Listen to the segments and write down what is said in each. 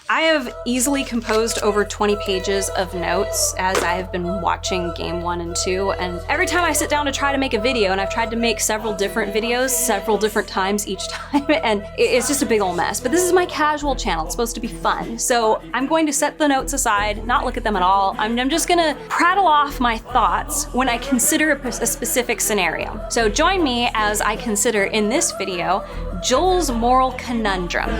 I have easily composed over 20 pages of notes as I have been watching game 1 and 2, and every time I sit down to try to make a video, and I've tried to make several different videos several different times each time, and it's just a big old mess. But this is my casual channel, it's supposed to be fun. So I'm going to set the notes aside, not look at them at all. I'm just gonna prattle off my thoughts when I consider a specific scenario. So join me as I consider in this video, Joel's moral conundrum.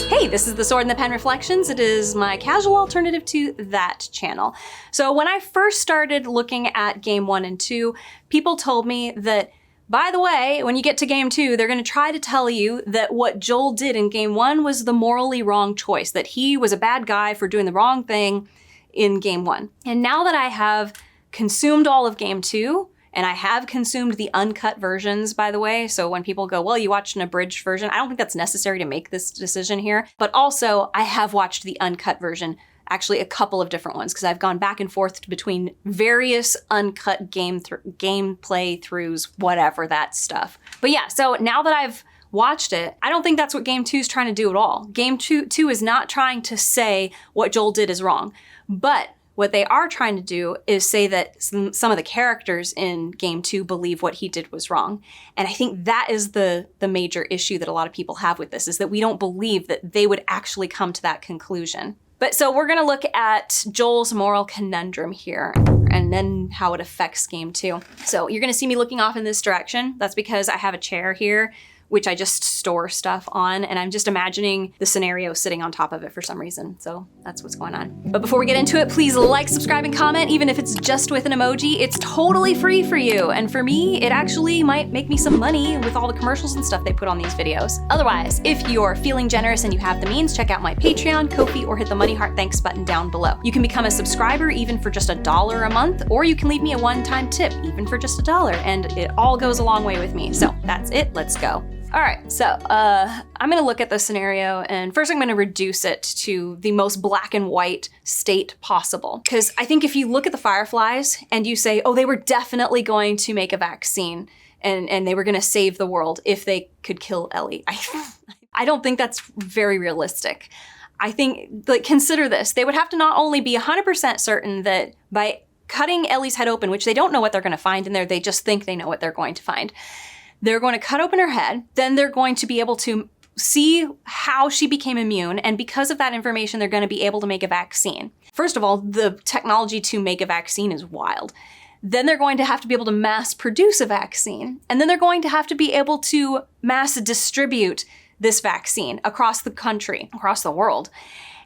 Hey, this is the Sword and the Pen Reflections. It is my casual alternative to that channel. So when I first started looking at game 1 and 2, people told me that, by the way, when you get to game 2, they're gonna try to tell you that what Joel did in game 1 was the morally wrong choice, that he was a bad guy for doing the wrong thing in game 1. And now that I have consumed all of game 2, and I have consumed the uncut versions, by the way, so when people go, well, you watched an abridged version, I don't think that's necessary to make this decision here, but also I have watched the uncut version, actually a couple of different ones, because I've gone back and forth between various uncut gameplay throughs, whatever that stuff. But yeah, so now that I've watched it, I don't think that's what game 2 is trying to do at all. Game 2 is not trying to say what Joel did is wrong, but what they are trying to do is say that some of the characters in game 2 believe what he did was wrong. And I think that is the major issue that a lot of people have with this, is that we don't believe that they would actually come to that conclusion. But so we're gonna look at Joel's moral conundrum here, and then how it affects game 2. So you're gonna see me looking off in this direction. That's because I have a chair here, which I just store stuff on, and I'm just imagining the scenario sitting on top of it for some reason. So that's what's going on. But before we get into it, please like, subscribe, and comment, even if it's just with an emoji. It's totally free for you. And for me, it actually might make me some money with all the commercials and stuff they put on these videos. Otherwise, if you're feeling generous and you have the means, check out my Patreon, Ko-fi, or hit the money heart thanks button down below. You can become a subscriber even for just $1 a month, or you can leave me a one-time tip even for just $1, and it all goes a long way with me. So that's it, let's go. All right, so I'm gonna look at the scenario, and first I'm gonna reduce it to the most black and white state possible. Because I think if you look at the Fireflies and you say, oh, they were definitely going to make a vaccine and they were gonna save the world if they could kill Ellie. I don't think that's very realistic. I think, like, consider this. They would have to not only be 100% certain that by cutting Ellie's head open, which they don't know what they're gonna find in there, they just think they know what they're going to find. They're going to cut open her head, then they're going to be able to see how she became immune, and because of that information, they're going to be able to make a vaccine. First of all, the technology to make a vaccine is wild. Then they're going to have to be able to mass produce a vaccine, and then they're going to have to be able to mass distribute this vaccine across the country, across the world.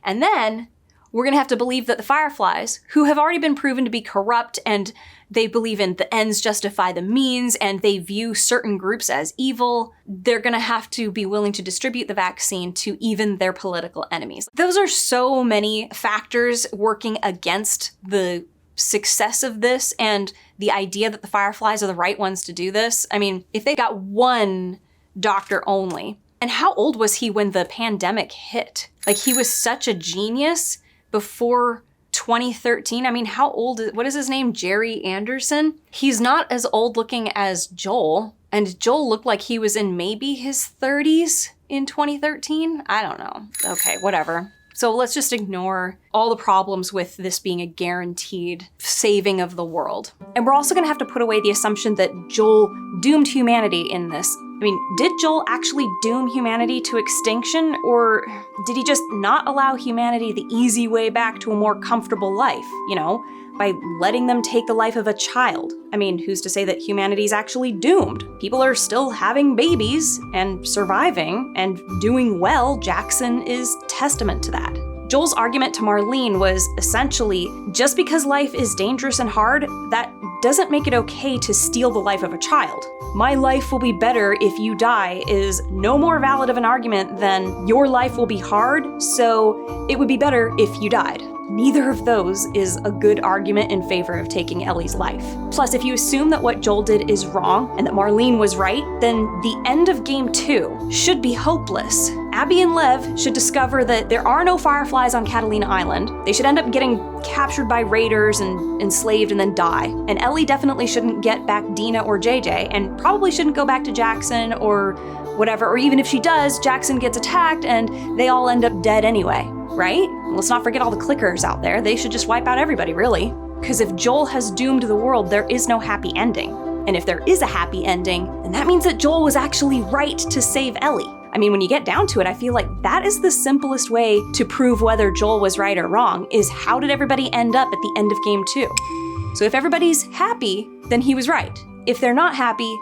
And then we're going to have to believe that the Fireflies, who have already been proven to be corrupt, and they believe in the ends justify the means, and they view certain groups as evil, they're going to have to be willing to distribute the vaccine to even their political enemies. Those are so many factors working against the success of this and the idea that the Fireflies are the right ones to do this. I mean, if they got one doctor only, and how old was he when the pandemic hit? Like, he was such a genius before 2013. I mean, how old what is his name? Jerry Anderson? He's not as old looking as Joel, and Joel looked like he was in maybe his 30s in 2013. I don't know. Okay, whatever. So let's just ignore all the problems with this being a guaranteed saving of the world. And we're also gonna have to put away the assumption that Joel doomed humanity in this. I mean, did Joel actually doom humanity to extinction, or did he just not allow humanity the easy way back to a more comfortable life, you know, by letting them take the life of a child? I mean, who's to say that humanity's actually doomed? People are still having babies and surviving and doing well. Jackson is testament to that. Joel's argument to Marlene was essentially, just because life is dangerous and hard, that doesn't make it okay to steal the life of a child. My life will be better if you die is no more valid of an argument than your life will be hard, so it would be better if you died. Neither of those is a good argument in favor of taking Ellie's life. Plus, if you assume that what Joel did is wrong and that Marlene was right, then the end of game 2 should be hopeless. Abby and Lev should discover that there are no Fireflies on Catalina Island. They should end up getting captured by raiders and enslaved and then die. And Ellie definitely shouldn't get back Dina or JJ, and probably shouldn't go back to Jackson or whatever. Or even if she does, Jackson gets attacked and they all end up dead anyway, right? Let's not forget all the clickers out there. They should just wipe out everybody, really. Because if Joel has doomed the world, there is no happy ending. And if there is a happy ending, then that means that Joel was actually right to save Ellie. I mean, when you get down to it, I feel like that is the simplest way to prove whether Joel was right or wrong, is how did everybody end up at the end of game 2? So if everybody's happy, then he was right. If they're not happy,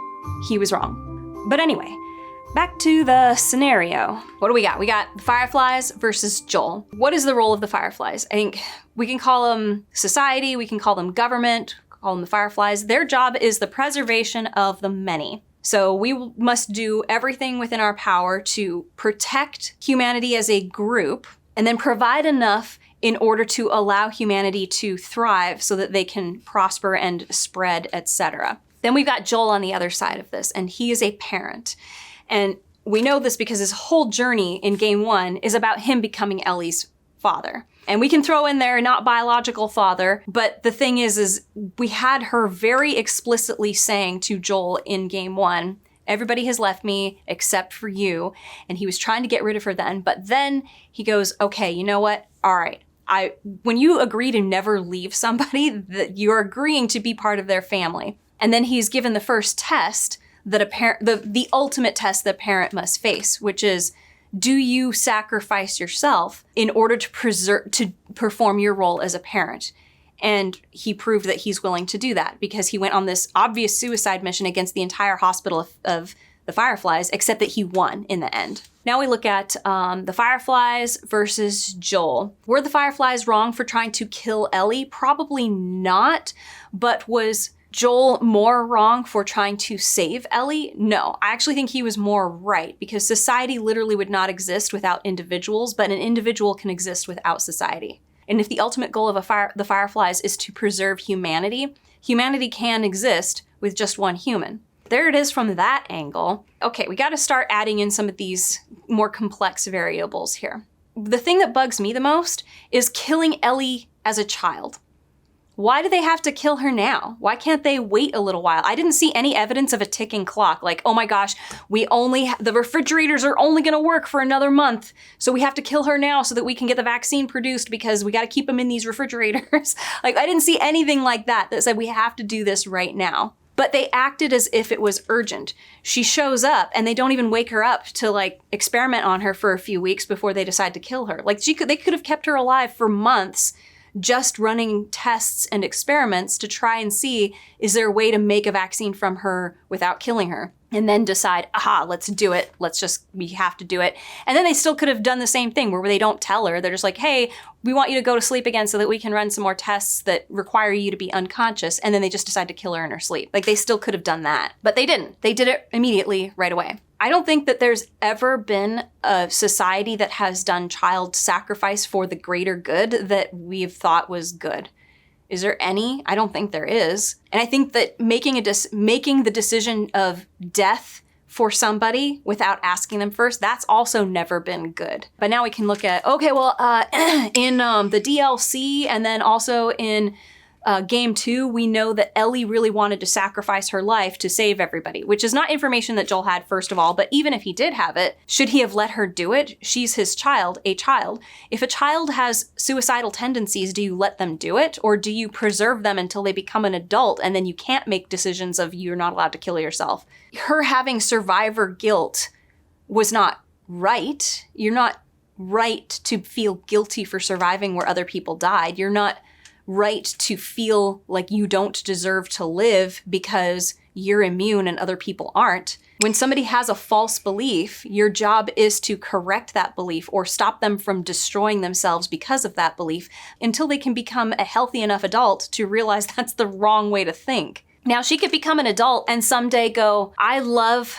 he was wrong. But anyway, back to the scenario. What do we got? We got the Fireflies versus Joel. What is the role of the Fireflies? I think we can call them society, we can call them government, call them the Fireflies. Their job is the preservation of the many. So we must do everything within our power to protect humanity as a group and then provide enough in order to allow humanity to thrive so that they can prosper and spread, etc. Then we've got Joel on the other side of this, and he is a parent. And we know this because his whole journey in game 1 is about him becoming Ellie's father. And we can throw in there not biological father, but the thing is we had her very explicitly saying to Joel in game 1, everybody has left me except for you. And he was trying to get rid of her then, but then he goes, okay, you know what? All right. When you agree to never leave somebody, that you're agreeing to be part of their family. And then he's given the first test that a parent, the ultimate test that a parent must face, which is, do you sacrifice yourself in order to perform your role as a parent? And he proved that he's willing to do that because he went on this obvious suicide mission against the entire hospital of the Fireflies, except that he won in the end. Now we look at the Fireflies versus Joel. Were the Fireflies wrong for trying to kill Ellie? Probably not, but was Joel more wrong for trying to save Ellie? No, I actually think he was more right because society literally would not exist without individuals, but an individual can exist without society. And if the ultimate goal of the Fireflies is to preserve humanity, humanity can exist with just one human. There it is from that angle. Okay, we got to start adding in some of these more complex variables here. The thing that bugs me the most is killing Ellie as a child. Why do they have to kill her now? Why can't they wait a little while? I didn't see any evidence of a ticking clock. Like, oh my gosh, the refrigerators are only gonna work for another month. So we have to kill her now so that we can get the vaccine produced because we gotta keep them in these refrigerators. Like, I didn't see anything like that said we have to do this right now. But they acted as if it was urgent. She shows up and they don't even wake her up to like experiment on her for a few weeks before they decide to kill her. Like they could have kept her alive for months just running tests and experiments to try and see, is there a way to make a vaccine from her without killing her? And then decide, aha, let's do it. We have to do it. And then they still could have done the same thing where they don't tell her. They're just like, hey, we want you to go to sleep again so that we can run some more tests that require you to be unconscious. And then they just decide to kill her in her sleep. Like they still could have done that, but they didn't. They did it immediately right away. I don't think that there's ever been a society that has done child sacrifice for the greater good that we've thought was good. Is there any? I don't think there is. And I think that making the decision of death for somebody without asking them first, that's also never been good. But now we can look at, okay, well, in the DLC and then also in game 2, we know that Ellie really wanted to sacrifice her life to save everybody, which is not information that Joel had, first of all, but even if he did have it, should he have let her do it? She's his child, a child. If a child has suicidal tendencies, do you let them do it? Or do you preserve them until they become an adult and then you can't make decisions of you're not allowed to kill yourself? Her having survivor guilt was not right. You're not right to feel guilty for surviving where other people died. You're not right to feel like you don't deserve to live because you're immune and other people aren't. When somebody has a false belief, your job is to correct that belief or stop them from destroying themselves because of that belief until they can become a healthy enough adult to realize that's the wrong way to think. Now, she could become an adult and someday go, I love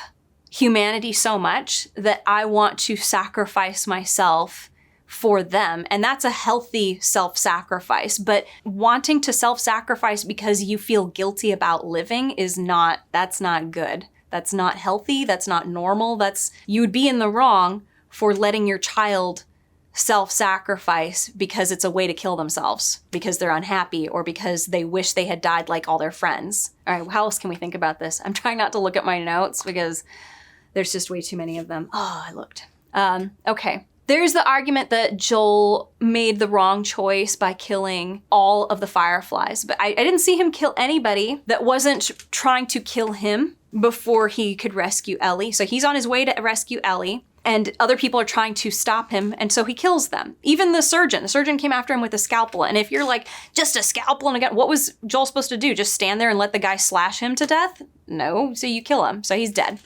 humanity so much that I want to sacrifice myself for them. And that's a healthy self-sacrifice. But wanting to self-sacrifice because you feel guilty about living that's not good. That's not healthy. That's not normal. You'd be in the wrong for letting your child self-sacrifice because it's a way to kill themselves, because they're unhappy or because they wish they had died like all their friends. All right, how else can we think about this? I'm trying not to look at my notes because There's just way too many of them. Oh, I looked. Okay. There's the argument that Joel made the wrong choice by killing all of the Fireflies, but I didn't see him kill anybody that wasn't trying to kill him before he could rescue Ellie. So he's on his way to rescue Ellie, and other people are trying to stop him, and so he kills them. Even the surgeon came after him with a scalpel, and if you're like, just a scalpel and a gun, what was Joel supposed to do? Just stand there and let the guy slash him to death? No, so you kill him, so he's dead.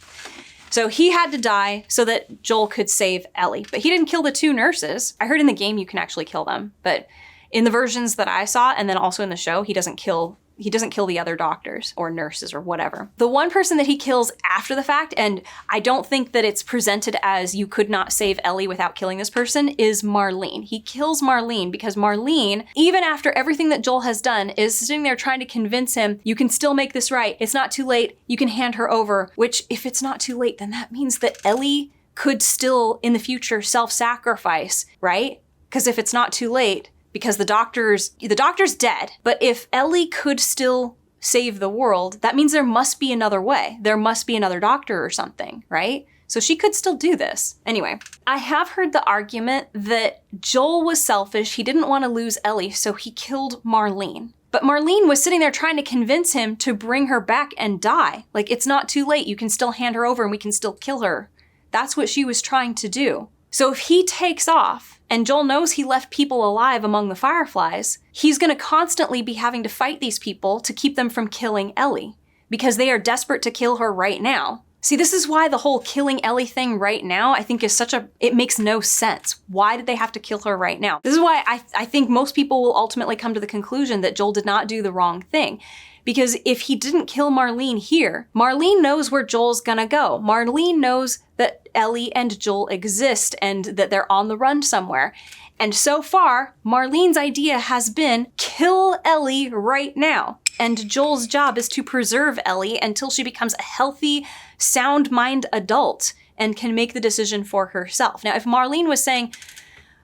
So he had to die so that Joel could save Ellie. But he didn't kill the 2 nurses. I heard in the game you can actually kill them. But in the versions that I saw, and then also in the show, he doesn't kill the other doctors or nurses or whatever. The one person that he kills after the fact, and I don't think that it's presented as you could not save Ellie without killing this person, is Marlene. He kills Marlene because Marlene, even after everything that Joel has done, is sitting there trying to convince him, you can still make this right. It's not too late. You can hand her over, which if it's not too late, then that means that Ellie could still in the future self-sacrifice, right? Because if it's not too late, because the doctor's dead. But if Ellie could still save the world, that means there must be another way. There must be another doctor or something, right? So she could still do this. Anyway, I have heard the argument that Joel was selfish. He didn't want to lose Ellie, so he killed Marlene. But Marlene was sitting there trying to convince him to bring her back and die. Like, it's not too late. You can still hand her over and we can still kill her. That's what she was trying to do. So if he takes off, and Joel knows he left people alive among the Fireflies, he's going to constantly be having to fight these people to keep them from killing Ellie, because they are desperate to kill her right now. See, this is why the whole killing Ellie thing right now, I think is it makes no sense. Why did they have to kill her right now? This is why I think most people will ultimately come to the conclusion that Joel did not do the wrong thing. Because if he didn't kill Marlene here, Marlene knows where Joel's gonna go. Marlene knows that Ellie and Joel exist and that they're on the run somewhere. And so far, Marlene's idea has been kill Ellie right now. And Joel's job is to preserve Ellie until she becomes a healthy, sound-mind adult and can make the decision for herself. Now, if Marlene was saying,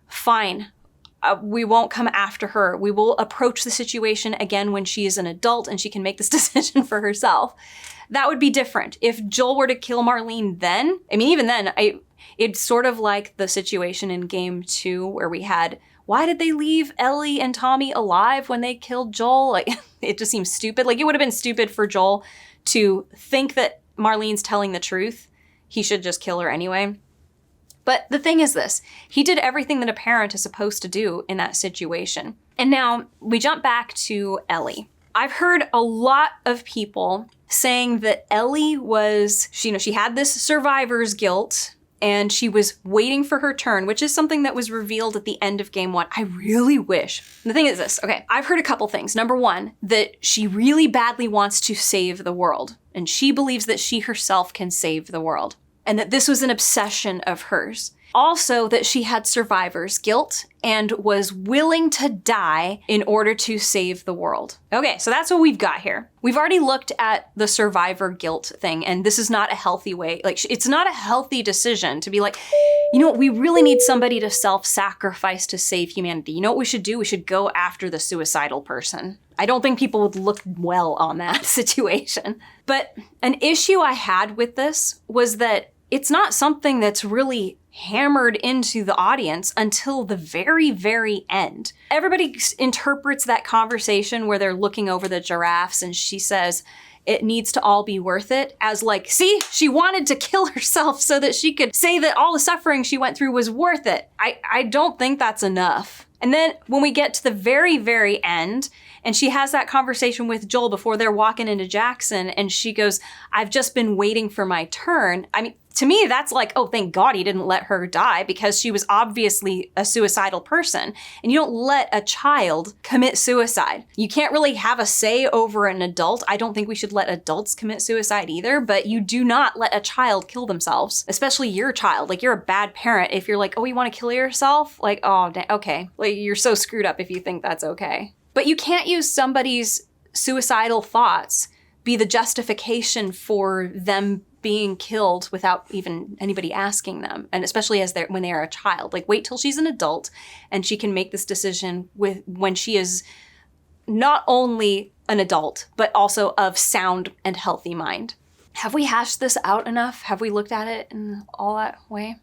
fine, we won't come after her. We will approach the situation again when she is an adult and she can make this decision for herself. That would be different. If Joel were to kill Marlene then, I mean, even then, it's sort of like the situation in Game 2 where we had, why did they leave Ellie and Tommy alive when they killed Joel? Like, it just seems stupid. Like, it would have been stupid for Joel to think that Marlene's telling the truth. He should just kill her anyway. But the thing is this, he did everything that a parent is supposed to do in that situation. And now we jump back to Ellie. I've heard a lot of people saying that Ellie was, she had this survivor's guilt and she was waiting for her turn, which is something that was revealed at the end of Game 1. I really wish. The thing is this, okay, I've heard a couple things. Number one, that she really badly wants to save the world. And she believes that she herself can save the world. And that this was an obsession of hers. Also, that she had survivor's guilt and was willing to die in order to save the world. Okay, so that's what we've got here. We've already looked at the survivor guilt thing, and this is not a healthy way. Like, it's not a healthy decision to be like, you know what, we really need somebody to self-sacrifice to save humanity. You know what we should do? We should go after the suicidal person. I don't think people would look well on that situation. But an issue I had with this was that it's not something that's really hammered into the audience until the very, very end. Everybody interprets that conversation where they're looking over the giraffes and she says, it needs to all be worth it, as like, see, she wanted to kill herself so that she could say that all the suffering she went through was worth it. I don't think that's enough. And then when we get to the very, very end, and she has that conversation with Joel before they're walking into Jackson, and she goes, I've just been waiting for my turn. I mean, to me, that's like, oh, thank God he didn't let her die because she was obviously a suicidal person. And you don't let a child commit suicide. You can't really have a say over an adult. I don't think we should let adults commit suicide either, but you do not let a child kill themselves, especially your child. Like, you're a bad parent if you're like, oh, you want to kill yourself? Like, oh, okay. Like, you're so screwed up if you think that's okay. But you can't use somebody's suicidal thoughts be the justification for them being killed without even anybody asking them, and especially when they are a child. Like, wait till she's an adult and she can make this decision when she is not only an adult, but also of sound and healthy mind. Have we hashed this out enough? Have we looked at it in all that way?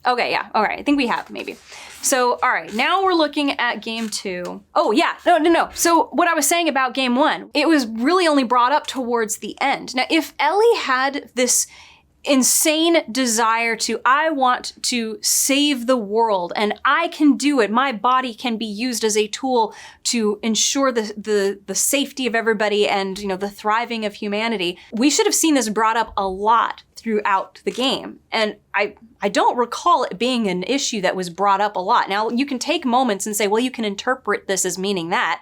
Okay, yeah, all right, I think we have, maybe. So, all right, now we're looking at game 2. Oh yeah, no. So what I was saying about game 1, it was really only brought up towards the end. Now, if Ellie had this insane desire to, I want to save the world and I can do it, my body can be used as a tool to ensure the safety of everybody and, you know, the thriving of humanity, we should have seen this brought up a lot throughout the game. And I don't recall it being an issue that was brought up a lot. Now, you can take moments and say, well, you can interpret this as meaning that,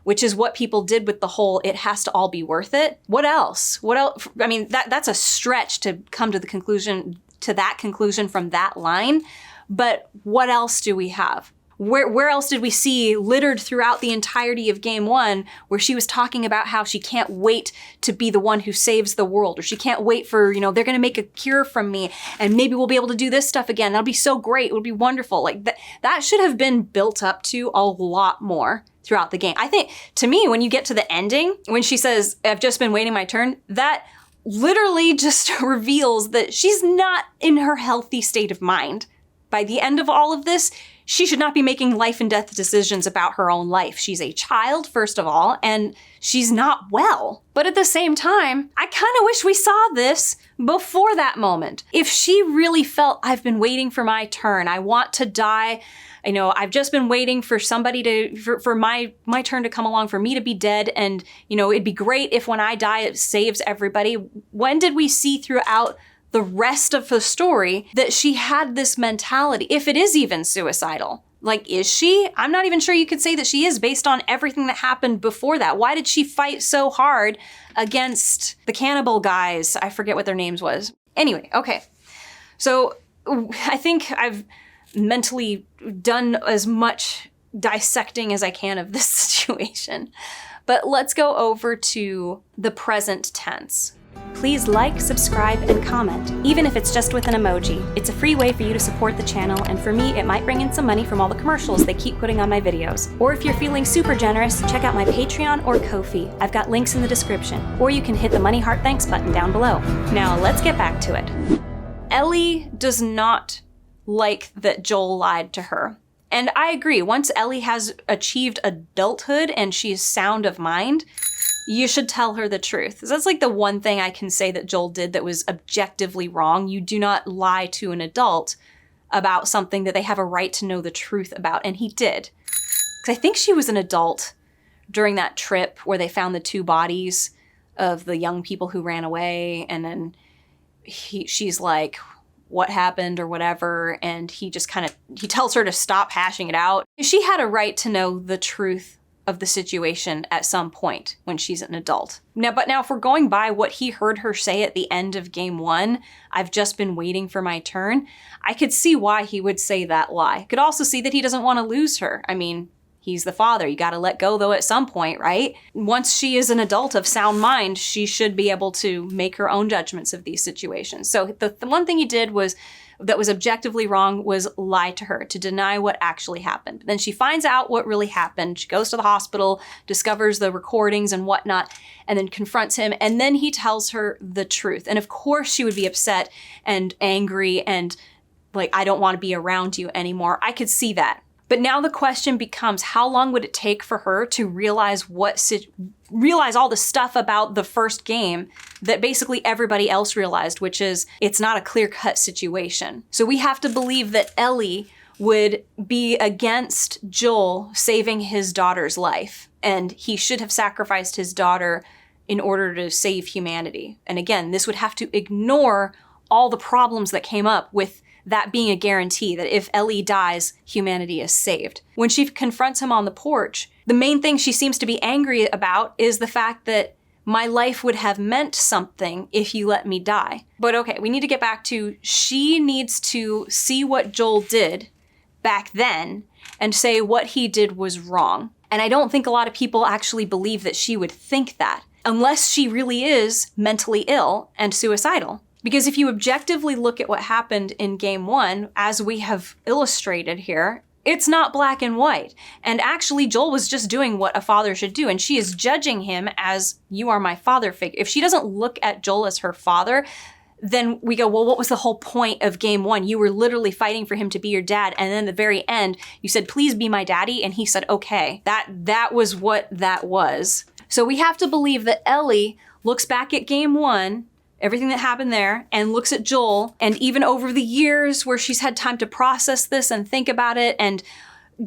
which is what people did with the whole, it has to all be worth it. What else? What else? I mean, that's a stretch to come to that conclusion from that line. But what else do we have? Where else did we see littered throughout the entirety of game 1 where she was talking about how she can't wait to be the one who saves the world, or she can't wait for, you know, they're going to make a cure from me and maybe we'll be able to do this stuff again. That'll be so great. It would be wonderful. Like that should have been built up to a lot more throughout the game. I think, to me, when you get to the ending, when she says, I've just been waiting my turn, that literally just reveals that she's not in her healthy state of mind. By the end of all of this, she should not be making life and death decisions about her own life. She's a child, first of all, and she's not well. But at the same time, I kind of wish we saw this before that moment. If she really felt, I've been waiting for my turn, I want to die, I know I've just been waiting for somebody for my turn to come along, for me to be dead, and, you know, it'd be great if when I die it saves everybody. When did we see throughout the rest of the story that she had this mentality, if it is even suicidal? Like, is she? I'm not even sure you could say that she is based on everything that happened before that. Why did she fight so hard against the cannibal guys? I forget what their names was. Anyway, okay. So I think I've mentally done as much dissecting as I can of this situation. But let's go over to the present tense. Please like, subscribe, and comment, even if it's just with an emoji. It's a free way for you to support the channel, and for me, it might bring in some money from all the commercials they keep putting on my videos. Or if you're feeling super generous, check out my Patreon or Ko-fi. I've got links in the description. Or you can hit the money heart thanks button down below. Now, let's get back to it. Ellie does not like that Joel lied to her. And I agree, once Ellie has achieved adulthood and she's sound of mind, you should tell her the truth. That's like the one thing I can say that Joel did that was objectively wrong. You do not lie to an adult about something that they have a right to know the truth about, and he did. Because I think she was an adult during that trip where they found the 2 bodies of the young people who ran away, and then she's like, what happened or whatever, and he tells her to stop hashing it out. She had a right to know the truth of the situation at some point when she's an adult. But now if we're going by what he heard her say at the end of game 1, I've just been waiting for my turn, I could see why he would say that lie. Could also see that he doesn't want to lose her. I mean, he's the father. You got to let go though at some point, right? Once she is an adult of sound mind, she should be able to make her own judgments of these situations. So the one thing he did that was objectively wrong was lie to her, to deny what actually happened. Then she finds out what really happened. She goes to the hospital, discovers the recordings and whatnot, and then confronts him. And then he tells her the truth. And of course she would be upset and angry and like, I don't want to be around you anymore. I could see that. But now the question becomes, how long would it take for her to realize all the stuff about the first game that basically everybody else realized, which is it's not a clear-cut situation. So we have to believe that Ellie would be against Joel saving his daughter's life, and he should have sacrificed his daughter in order to save humanity. And again, this would have to ignore all the problems that came up with that being a guarantee that if Ellie dies, humanity is saved. When she confronts him on the porch, the main thing she seems to be angry about is the fact that my life would have meant something if you let me die. But okay, we need to get back to, she needs to see what Joel did back then and say what he did was wrong. And I don't think a lot of people actually believe that she would think that, unless she really is mentally ill and suicidal. Because if you objectively look at what happened in game 1, as we have illustrated here, It's not black and white. And actually, Joel was just doing what a father should do. And she is judging him as, you are my father figure. If she doesn't look at Joel as her father, then we go, well, what was the whole point of game one? You were literally fighting for him to be your dad. And then at the very end, you said, please be my daddy. And he said, okay. That was what that was. So we have to believe that Ellie looks back at game one, everything that happened there, and looks at Joel, and even over the years where she's had time to process this and think about it and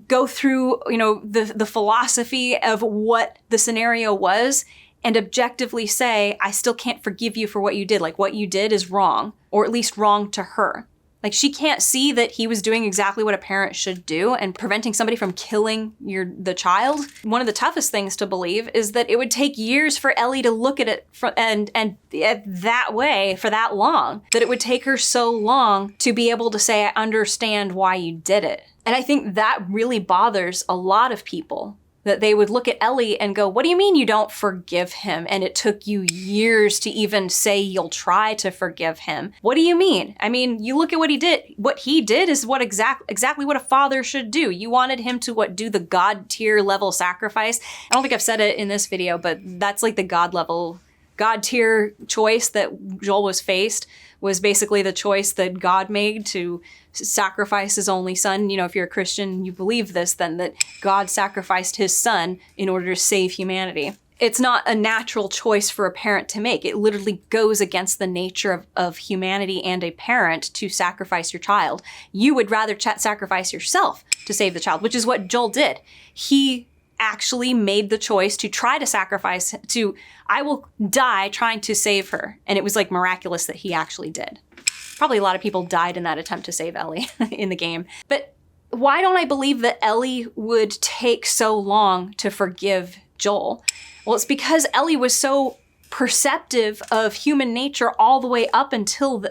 go through, the philosophy of what the scenario was, and objectively say, I still can't forgive you for what you did. Like, what you did is wrong, or at least wrong to her. Like, she can't see that he was doing exactly what a parent should do and preventing somebody from killing the child. One of the toughest things to believe is that it would take years for Ellie to look at it and that way for that long, that it would take her so long to be able to say, I understand why you did it. And I think that really bothers a lot of people, that they would look at Ellie and go, what do you mean you don't forgive him? And it took you years to even say you'll try to forgive him. What do you mean? I mean, you look at what he did. What he did is what exactly what a father should do. You wanted him to do the God tier level sacrifice. I don't think I've said it in this video, but that's like the God tier choice that Joel was faced, was basically the choice that God made to sacrifice his only son. If you're a Christian, you believe this, then that God sacrificed his son in order to save humanity. It's not a natural choice for a parent to make. It literally goes against the nature of humanity and a parent to sacrifice your child. You would rather sacrifice yourself to save the child, which is what Joel did. He actually made the choice to try to sacrifice, I will die trying to save her. And it was like miraculous that he actually did. Probably a lot of people died in that attempt to save Ellie in the game. But why don't I believe that Ellie would take so long to forgive Joel? Well, it's because Ellie was so perceptive of human nature all the way up until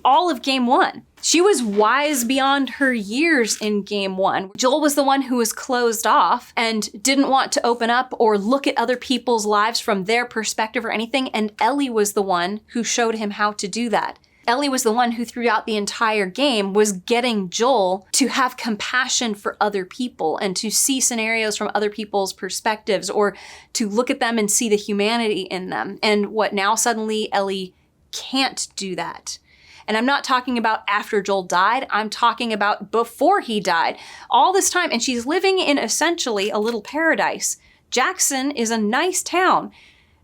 all of game one. She was wise beyond her years in game one. Joel was the one who was closed off and didn't want to open up or look at other people's lives from their perspective or anything. And Ellie was the one who showed him how to do that. Ellie was the one who throughout the entire game was getting Joel to have compassion for other people and to see scenarios from other people's perspectives, or to look at them and see the humanity in them. And what now suddenly Ellie can't do that. And I'm not talking about after Joel died, I'm talking about before he died. All this time, and she's living in essentially a little paradise. Jackson is a nice town.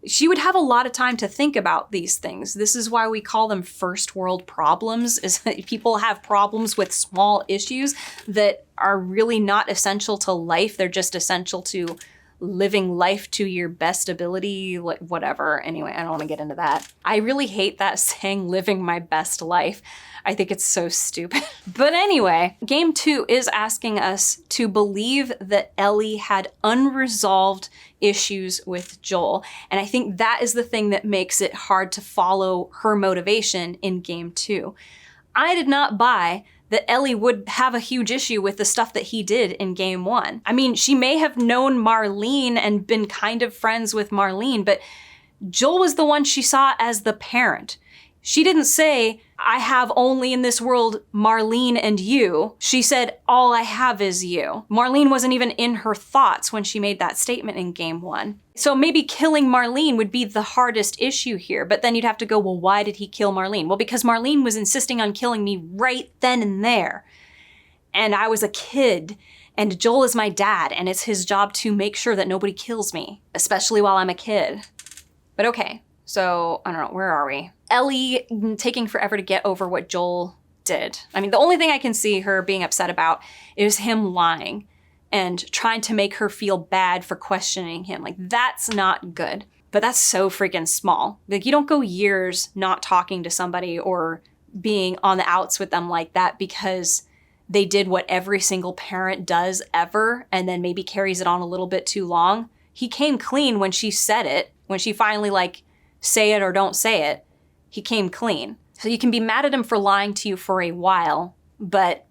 She would have a lot of time to think about these things. This is why we call them first world problems, is that people have problems with small issues that are really not essential to life. They're just essential to living life to your best ability, whatever. Anyway, I don't want to get into that. I really hate that saying, living my best life. I think it's so stupid. But anyway, game two is asking us to believe that Ellie had unresolved issues with Joel. And I think that is the thing that makes it hard to follow her motivation in game two. I did not buy that Ellie would have a huge issue with the stuff that he did in game one. I mean, she may have known Marlene and been kind of friends with Marlene, but Joel was the one she saw as the parent. She didn't say, I have only in this world Marlene and you. She said, all I have is you. Marlene wasn't even in her thoughts when she made that statement in game one. So maybe killing Marlene would be the hardest issue here, but then you'd have to go, well, why did he kill Marlene? Well, because Marlene was insisting on killing me right then and there. And I was a kid, and Joel is my dad, and it's his job to make sure that nobody kills me, especially while I'm a kid. But okay, so I don't know, where are we? Ellie taking forever to get over what Joel did. I mean, the only thing I can see her being upset about is him lying and trying to make her feel bad for questioning him. Like, that's not good. But that's so freaking small. Like, you don't go years not talking to somebody or being on the outs with them like that because they did what every single parent does ever and then maybe carries it on a little bit too long. He came clean when she said it, when she finally say it or don't say it. He came clean. So you can be mad at him for lying to you for a while, but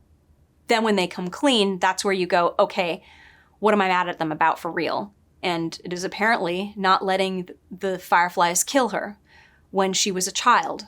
then when they come clean, that's where you go, okay, what am I mad at them about for real? And it is apparently not letting the Fireflies kill her when she was a child.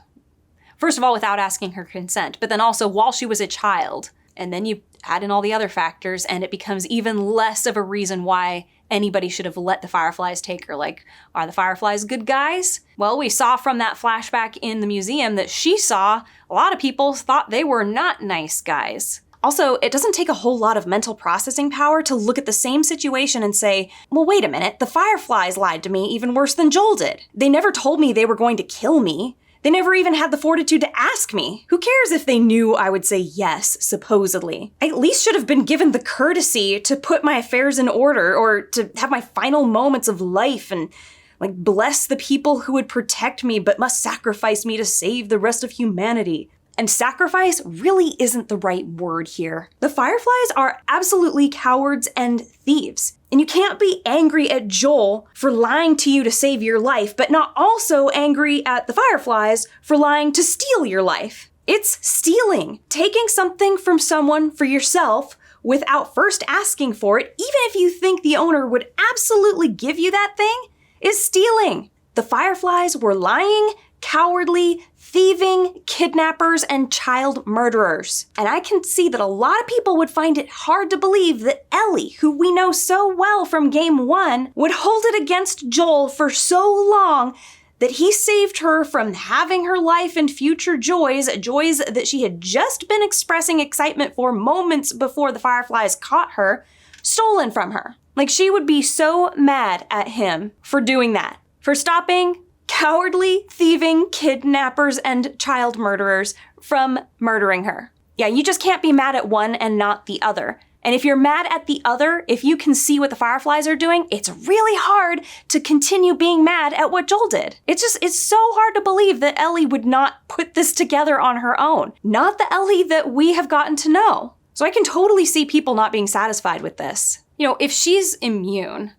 First of all, without asking her consent, but then also while she was a child. And then you add in all the other factors, and it becomes even less of a reason why anybody should have let the Fireflies take her. Like, are the Fireflies good guys? Well, we saw from that flashback in the museum that she saw a lot of people thought they were not nice guys. Also, it doesn't take a whole lot of mental processing power to look at the same situation and say, well, wait a minute, the Fireflies lied to me even worse than Joel did. They never told me they were going to kill me. They never even had the fortitude to ask me. Who cares if they knew I would say yes, supposedly? I at least should have been given the courtesy to put my affairs in order, or to have my final moments of life and bless the people who would protect me but must sacrifice me to save the rest of humanity. And sacrifice really isn't the right word here. The Fireflies are absolutely cowards and thieves. And you can't be angry at Joel for lying to you to save your life, but not also angry at the Fireflies for lying to steal your life. It's stealing. Taking something from someone for yourself without first asking for it, even if you think the owner would absolutely give you that thing, is stealing. The Fireflies were lying, cowardly, thieving kidnappers and child murderers. And I can see that a lot of people would find it hard to believe that Ellie, who we know so well from game 1, would hold it against Joel for so long that he saved her from having her life and future joys that she had just been expressing excitement for moments before the Fireflies caught her, stolen from her. Like, she would be so mad at him for doing that, for stopping cowardly, thieving kidnappers and child murderers from murdering her. Yeah, you just can't be mad at one and not the other. And if you're mad at the other, if you can see what the Fireflies are doing, it's really hard to continue being mad at what Joel did. It's so hard to believe that Ellie would not put this together on her own. Not the Ellie that we have gotten to know. So I can totally see people not being satisfied with this. You know, if she's immune,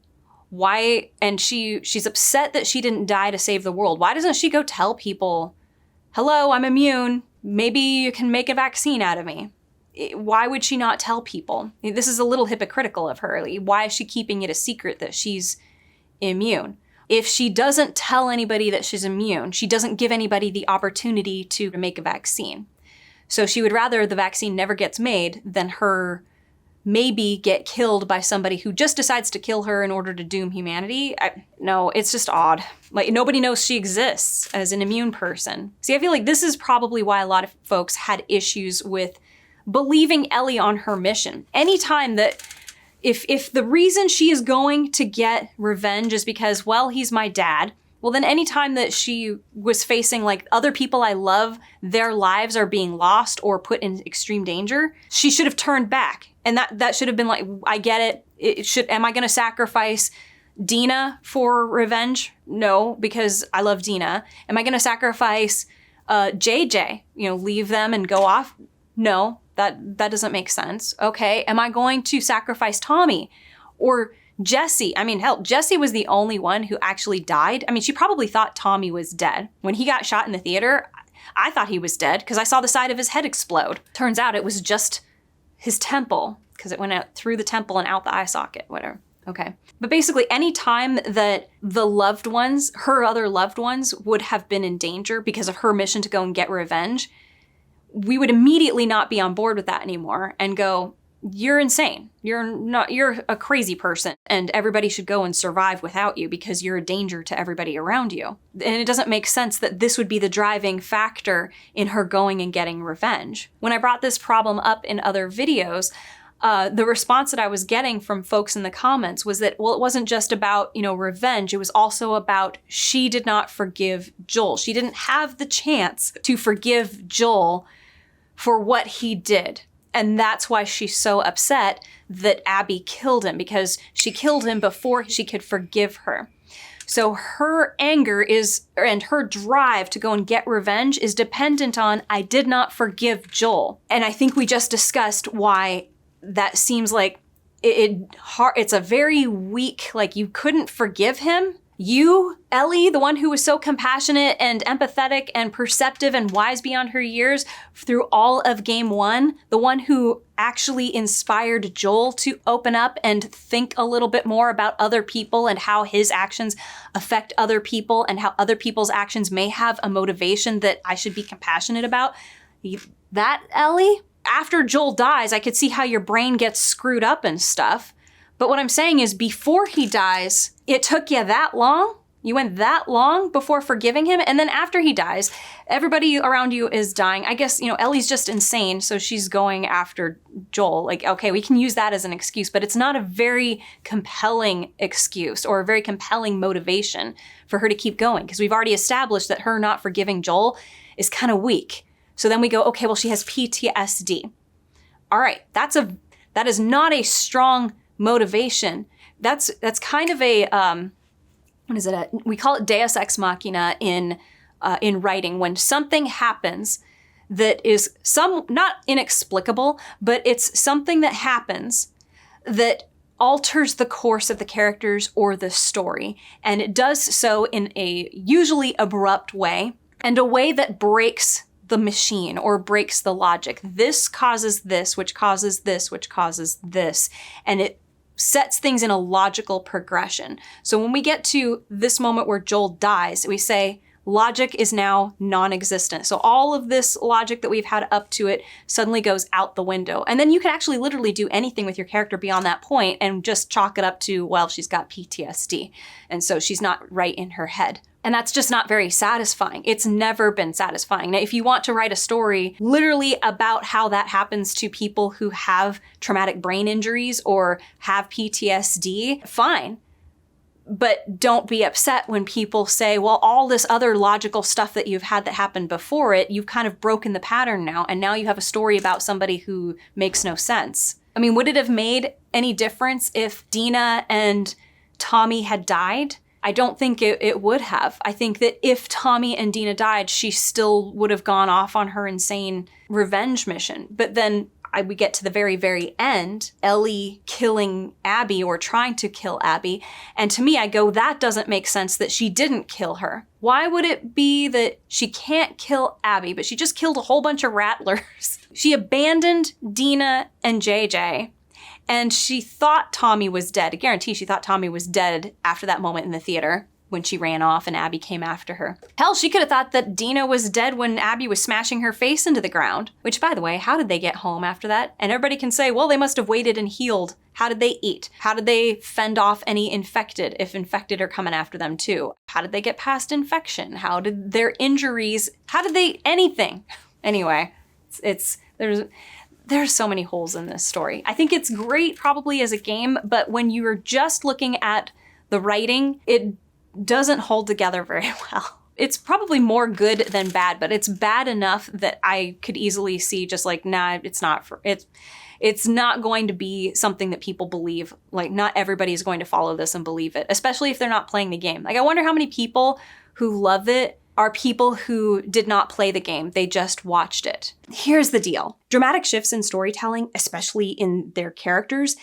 why, and she's upset that she didn't die to save the world, why doesn't she go tell people, hello, I'm immune, maybe you can make a vaccine out of me? Why would she not tell people? This is a little hypocritical of her. Why is she keeping it a secret that she's immune? If she doesn't tell anybody that she's immune, she doesn't give anybody the opportunity to make a vaccine. So she would rather the vaccine never gets made than her maybe get killed by somebody who just decides to kill her in order to doom humanity. No, it's just odd. Nobody knows she exists as an immune person. See, I feel like this is probably why a lot of folks had issues with believing Ellie on her mission. Anytime that, if the reason she is going to get revenge is because, well, he's my dad, well, then anytime that she was facing other people I love, their lives are being lost or put in extreme danger, she should have turned back. And that should have been I get it. Am I going to sacrifice Dina for revenge? No, because I love Dina. Am I going to sacrifice JJ? Leave them and go off? No, that doesn't make sense. Okay, am I going to sacrifice Tommy or Jesse? I mean, hell, Jesse was the only one who actually died. I mean, she probably thought Tommy was dead. When he got shot in the theater, I thought he was dead because I saw the side of his head explode. Turns out it was just his temple, because it went out through the temple and out the eye socket, whatever. Okay. But basically, any time that the loved ones, her other loved ones, would have been in danger because of her mission to go and get revenge, we would immediately not be on board with that anymore and go, you're insane. You're a crazy person, and everybody should go and survive without you because you're a danger to everybody around you. And it doesn't make sense that this would be the driving factor in her going and getting revenge. When I brought this problem up in other videos, the response that I was getting from folks in the comments was that, well, it wasn't just about, revenge. It was also about she did not forgive Joel. She didn't have the chance to forgive Joel for what he did. And that's why she's so upset that Abby killed him, because she killed him before she could forgive her. So her anger and her drive to go and get revenge is dependent on, I did not forgive Joel. And I think we just discussed why that seems like it's a very weak, you couldn't forgive him. You, Ellie, the one who was so compassionate and empathetic and perceptive and wise beyond her years through all of game 1, the one who actually inspired Joel to open up and think a little bit more about other people and how his actions affect other people and how other people's actions may have a motivation that I should be compassionate about. That Ellie, after Joel dies, I could see how your brain gets screwed up and stuff. But what I'm saying is before he dies, it took you that long? You went that long before forgiving him? And then after he dies, everybody around you is dying. I guess, Ellie's just insane, so she's going after Joel. Like, okay, we can use that as an excuse, but it's not a very compelling excuse or a very compelling motivation for her to keep going, because we've already established that her not forgiving Joel is kind of weak. So then we go, okay, well, she has PTSD. All right, that is not a strong motivation. That's kind of a, what is it? We call it Deus Ex Machina in writing, when something happens that is not inexplicable, but it's something that happens that alters the course of the characters or the story. And it does so in a usually abrupt way, and a way that breaks the machine or breaks the logic. This causes this, which causes this, which causes this. And it sets things in a logical progression. So when we get to this moment where Joel dies, we say logic is now non-existent. So all of this logic that we've had up to it suddenly goes out the window. And then you can actually literally do anything with your character beyond that point and just chalk it up to, well, she's got PTSD. And so she's not right in her head. And that's just not very satisfying. It's never been satisfying. Now, if you want to write a story literally about how that happens to people who have traumatic brain injuries or have PTSD, fine. But don't be upset when people say, well, all this other logical stuff that you've had that happened before it, you've kind of broken the pattern now, and now you have a story about somebody who makes no sense. I mean, would it have made any difference if Dina and Tommy had died? I don't think it would have. I think that if Tommy and Dina died, she still would have gone off on her insane revenge mission. But then we get to the very, very end, Ellie killing Abby or trying to kill Abby. And to me, I go, that doesn't make sense that she didn't kill her. Why would it be that she can't kill Abby, but she just killed a whole bunch of rattlers? She abandoned Dina and JJ. And she thought Tommy was dead. I guarantee she thought Tommy was dead after that moment in the theater when she ran off and Abby came after her. Hell, she could have thought that Dina was dead when Abby was smashing her face into the ground. Which, by the way, how did they get home after that? And everybody can say, well, they must have waited and healed. How did they eat? How did they fend off any infected, if infected are coming after them too? How did they get past infection? How did their injuries, anything? Anyway, there's so many holes in this story. I think it's great probably as a game, but when you're just looking at the writing, it doesn't hold together very well. It's probably more good than bad, but it's bad enough that I could easily see just like, nah, it's not going to be something that people believe. Like, not everybody is going to follow this and believe it, especially if they're not playing the game. Like, I wonder how many people who love it are people who did not play the game, they just watched it. Here's the deal. Dramatic shifts in storytelling, especially in their characters,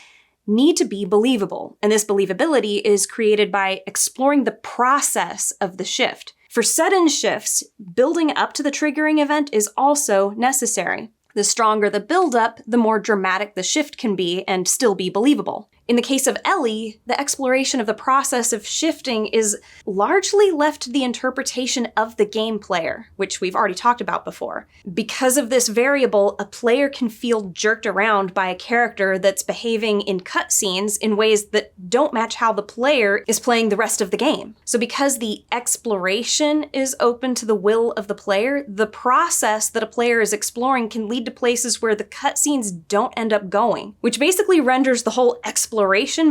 need to be believable. And this believability is created by exploring the process of the shift. For sudden shifts, building up to the triggering event is also necessary. The stronger the buildup, the more dramatic the shift can be and still be believable. In the case of Ellie, the exploration of the process of shifting is largely left to the interpretation of the game player, which we've already talked about before. Because of this variable, a player can feel jerked around by a character that's behaving in cutscenes in ways that don't match how the player is playing the rest of the game. So because the exploration is open to the will of the player, the process that a player is exploring can lead to places where the cutscenes don't end up going, which basically renders the whole exploration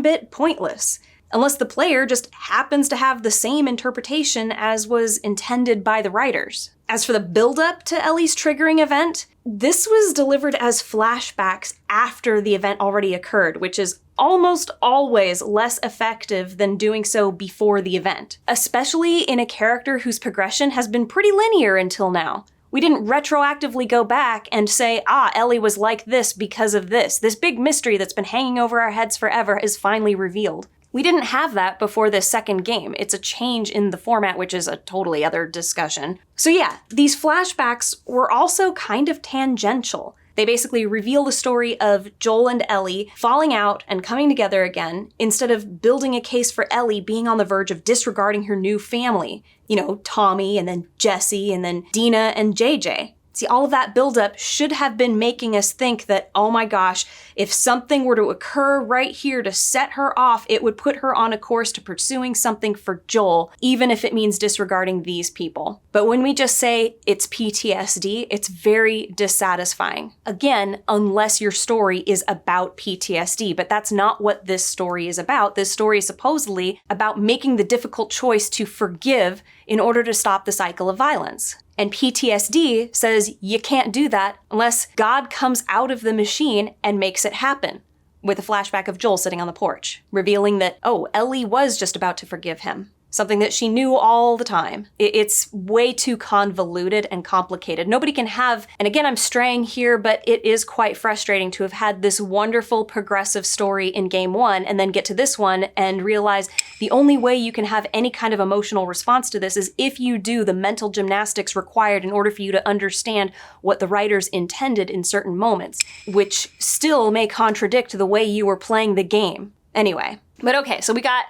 bit pointless, unless the player just happens to have the same interpretation as was intended by the writers. As for the build-up to Ellie's triggering event, this was delivered as flashbacks after the event already occurred, which is almost always less effective than doing so before the event, especially in a character whose progression has been pretty linear until now. We didn't retroactively go back and say, Ellie was like this because of this. This big mystery that's been hanging over our heads forever is finally revealed. We didn't have that before this second game. It's a change in the format, which is a totally other discussion. So yeah, these flashbacks were also kind of tangential. They basically reveal the story of Joel and Ellie falling out and coming together again, instead of building a case for Ellie being on the verge of disregarding her new family. You know, Tommy and then Jesse and then Dina and JJ. See, all of that buildup should have been making us think that, oh my gosh, if something were to occur right here to set her off, it would put her on a course to pursuing something for Joel, even if it means disregarding these people. But when we just say it's PTSD, it's very dissatisfying. Again, unless your story is about PTSD, but that's not what this story is about. This story is supposedly about making the difficult choice to forgive in order to stop the cycle of violence. And PTSD says you can't do that unless God comes out of the machine and makes it happen. With a flashback of Joel sitting on the porch, revealing that, oh, Ellie was just about to forgive him. Something that she knew all the time. It's way too convoluted and complicated. Nobody can have, and again, I'm straying here, but it is quite frustrating to have had this wonderful progressive story in game one and then get to this one and realize the only way you can have any kind of emotional response to this is if you do the mental gymnastics required in order for you to understand what the writers intended in certain moments, which still may contradict the way you were playing the game. Anyway, but okay, so we got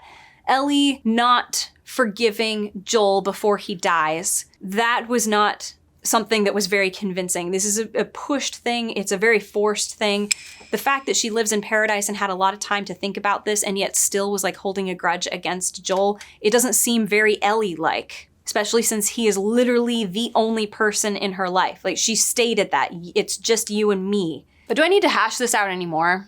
Ellie not forgiving Joel before he dies. That was not something that was very convincing. This is a pushed thing. It's a very forced thing. The fact that she lives in paradise and had a lot of time to think about this and yet still was like holding a grudge against Joel, it doesn't seem very Ellie-like. Especially since he is literally the only person in her life. Like, she stated that. It's just you and me. But do I need to hash this out anymore?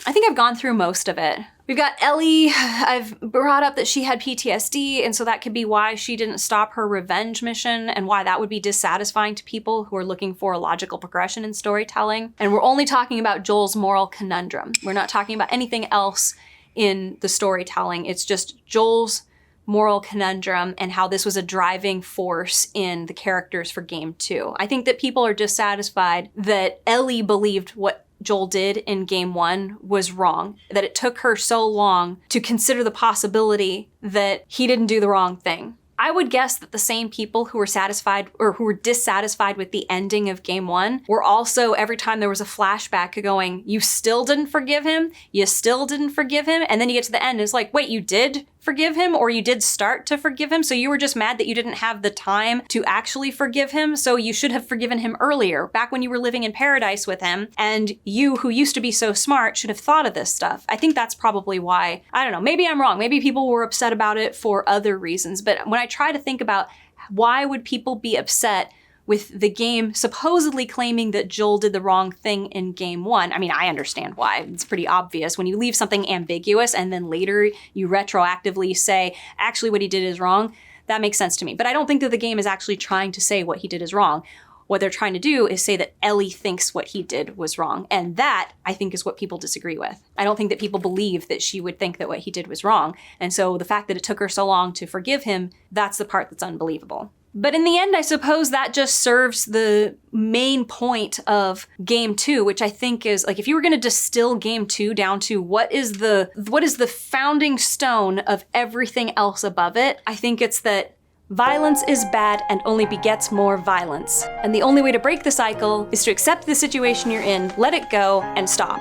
I think I've gone through most of it. We've got Ellie. I've brought up that she had PTSD, and so that could be why she didn't stop her revenge mission and why that would be dissatisfying to people who are looking for a logical progression in storytelling. And we're only talking about Joel's moral conundrum. We're not talking about anything else in the storytelling. It's just Joel's moral conundrum and how this was a driving force in the characters for game 2. I think that people are dissatisfied that Ellie believed what Joel did in game 1 was wrong, that it took her so long to consider the possibility that he didn't do the wrong thing. I would guess that the same people who were satisfied or who were dissatisfied with the ending of game 1 were also, every time there was a flashback, going, you still didn't forgive him? You still didn't forgive him? And then you get to the end and it's like, wait, you did forgive him, or you did start to forgive him? So you were just mad that you didn't have the time to actually forgive him? So you should have forgiven him earlier, back when you were living in paradise with him, and you, who used to be so smart, should have thought of this stuff. I think that's probably why. I don't know, maybe I'm wrong. Maybe people were upset about it for other reasons. But when I try to think about why would people be upset with the game supposedly claiming that Joel did the wrong thing in game 1. I mean, I understand why. It's pretty obvious. When you leave something ambiguous and then later you retroactively say, actually what he did is wrong, that makes sense to me. But I don't think that the game is actually trying to say what he did is wrong. What they're trying to do is say that Ellie thinks what he did was wrong. And that, I think, is what people disagree with. I don't think that people believe that she would think that what he did was wrong. And so the fact that it took her so long to forgive him, that's the part that's unbelievable. But in the end, I suppose that just serves the main point of game 2, which I think is, like, if you were going to distill game 2 down to what is the founding stone of everything else above it, I think it's that violence is bad and only begets more violence. And the only way to break the cycle is to accept the situation you're in, let it go, and stop.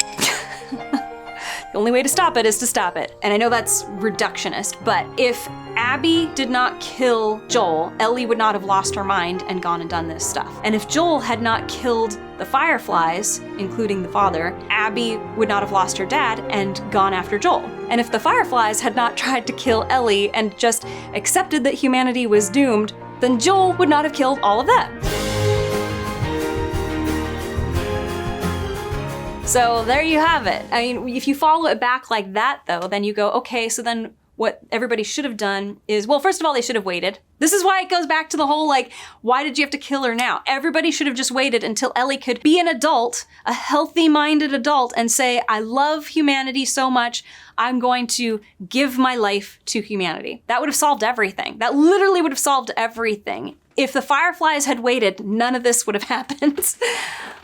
The only way to stop it is to stop it. And I know that's reductionist, but if Abby did not kill Joel, Ellie would not have lost her mind and gone and done this stuff. And if Joel had not killed the Fireflies, including the father, Abby would not have lost her dad and gone after Joel. And if the Fireflies had not tried to kill Ellie and just accepted that humanity was doomed, then Joel would not have killed all of them. So there you have it. I mean, if you follow it back like that, though, then you go, okay, so then what everybody should have done is, well, first of all, they should have waited. This is why it goes back to the whole, like, why did you have to kill her now? Everybody should have just waited until Ellie could be an adult, a healthy-minded adult, and say, I love humanity so much, I'm going to give my life to humanity. That would have solved everything. That literally would have solved everything. If the Fireflies had waited, none of this would have happened.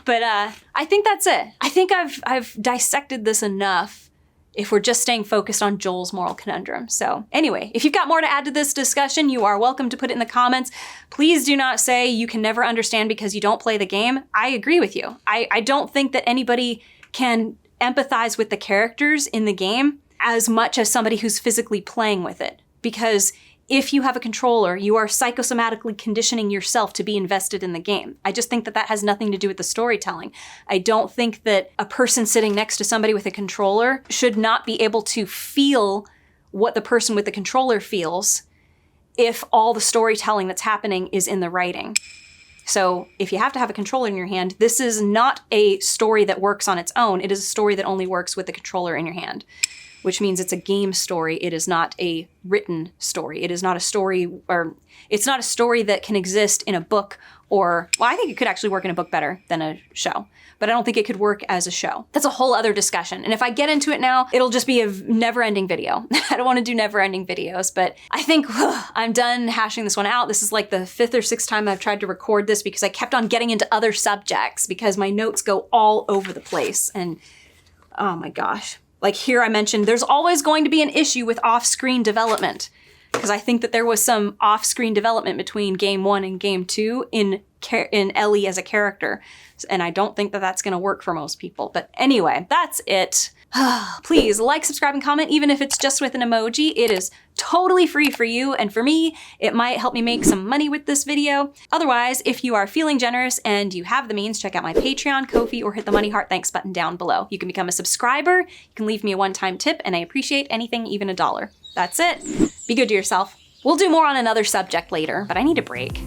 But I think that's it. I think I've dissected this enough if we're just staying focused on Joel's moral conundrum. So anyway, if you've got more to add to this discussion, you are welcome to put it in the comments. Please do not say you can never understand because you don't play the game. I agree with you. I don't think that anybody can empathize with the characters in the game as much as somebody who's physically playing with it. Because if you have a controller, you are psychosomatically conditioning yourself to be invested in the game. I just think that that has nothing to do with the storytelling. I don't think that a person sitting next to somebody with a controller should not be able to feel what the person with the controller feels if all the storytelling that's happening is in the writing. So if you have to have a controller in your hand, this is not a story that works on its own. It is a story that only works with the controller in your hand, which means it's a game story. It is not a written story. It is not a story, or it's not a story that can exist in a book, or, well, I think it could actually work in a book better than a show, but I don't think it could work as a show. That's a whole other discussion. And if I get into it now, it'll just be a never-ending video. I don't want to do never-ending videos, but I think I'm done hashing this one out. This is like the 5th or 6th time I've tried to record this because I kept on getting into other subjects because my notes go all over the place. And oh my gosh. Like here I mentioned, there's always going to be an issue with off-screen development, because I think that there was some off-screen development between Game 1 and Game 2 in Ellie as a character. And I don't think that that's going to work for most people. But anyway, that's it. Please like, subscribe, and comment, even if it's just with an emoji. It is totally free for you, and for me, it might help me make some money with this video. Otherwise, if you are feeling generous and you have the means, check out my Patreon, Ko-fi, or hit the money heart thanks button down below. You can become a subscriber, you can leave me a one-time tip, and I appreciate anything, even $1. That's it. Be good to yourself. We'll do more on another subject later, but I need a break.